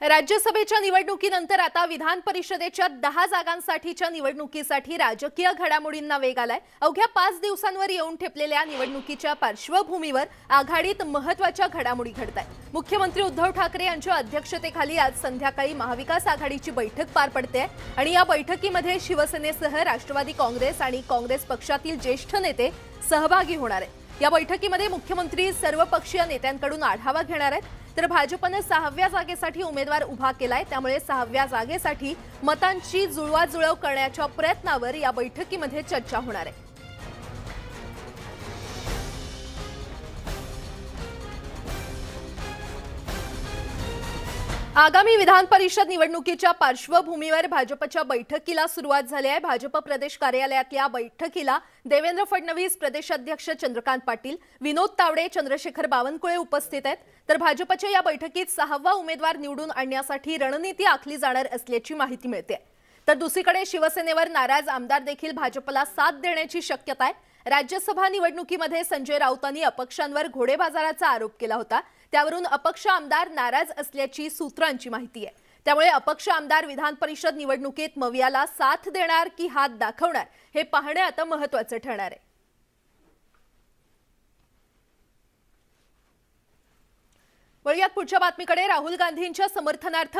राज्यसभेच्या निवडणुकीनंतर आता विधान परिषदेच्या 10 जागांसाठीच्या निवडणुकीसाठी राजकीय घडामोडींना वेग आलाय। अवघ्या 5 दिवसांवर येऊन ठेपलेल्या निवडणुकीच्या पार्श्वभूमीवर आघाडीत महत्त्वाच्या घडामोडी घडतायत। मुख्यमंत्री उद्धव ठाकरे यांच्या अध्यक्षतेखाली आज संध्याकाळी महाविकास आघाडीची बैठक पार पडते आणि या बैठकीमध्ये शिवसेनेसह राष्ट्रवादी काँग्रेस आणि काँग्रेस पक्षातील ज्येष्ठ नेते सहभागी होणार आहेत। या बैठकीमध्ये मुख्यमंत्री सर्वपक्षीय नेत्यांकडून आढावा घेणार आहेत। तर भाजपने 6व्या जागेसाठी उमेदवार उभा केलाय, त्यामुळे 6व्या जागेसाठी मतांची जुळवाजुळव करण्याच्या प्रयत्नावर या बैठकीमध्ये चर्चा होणार आहे। आगामी विधान परिषद निवडणुकीच्या पार्श्वभूमीवर भाजपच्या बैठकीला सुरुवात झाली आहे। भाजप प्रदेश कार्यालयातल्या बैठकीला देवेंद्र फडणवीस, प्रदेशाध्यक्ष चंद्रकांत पाटील, विनोद तावडे, चंद्रशेखर बावनकुळे उपस्थित आहेत। तर भाजपच्या या बैठकीत 6वा उमेदवार निवडून आणण्यासाठी रणनीती आखली जाणार असल्याची माहिती मिळते। तर दुसरीकडे शिवसेनेवर नाराज आमदार देखील भाजपला साथ देण्याची शक्यता आहे। राज्यसभा निवडणुकीमध्ये संजय राऊतांनी अपक्षांवर घोडेबाजाराचा आरोप केला होता, त्यावरून अपक्ष आमदार नाराज असल्याची सूत्रांची माहिती आहे। त्यामुळे अपक्ष आमदार विधान परिषद निवडणुकीत मवियाला साथ देणार की हात दाखवणार हे पाहणे आता महत्त्वाचे ठरणार आहे। वळूयात पुढच्या बातमीकडे। राहुल गांधींच्या समर्थनार्थ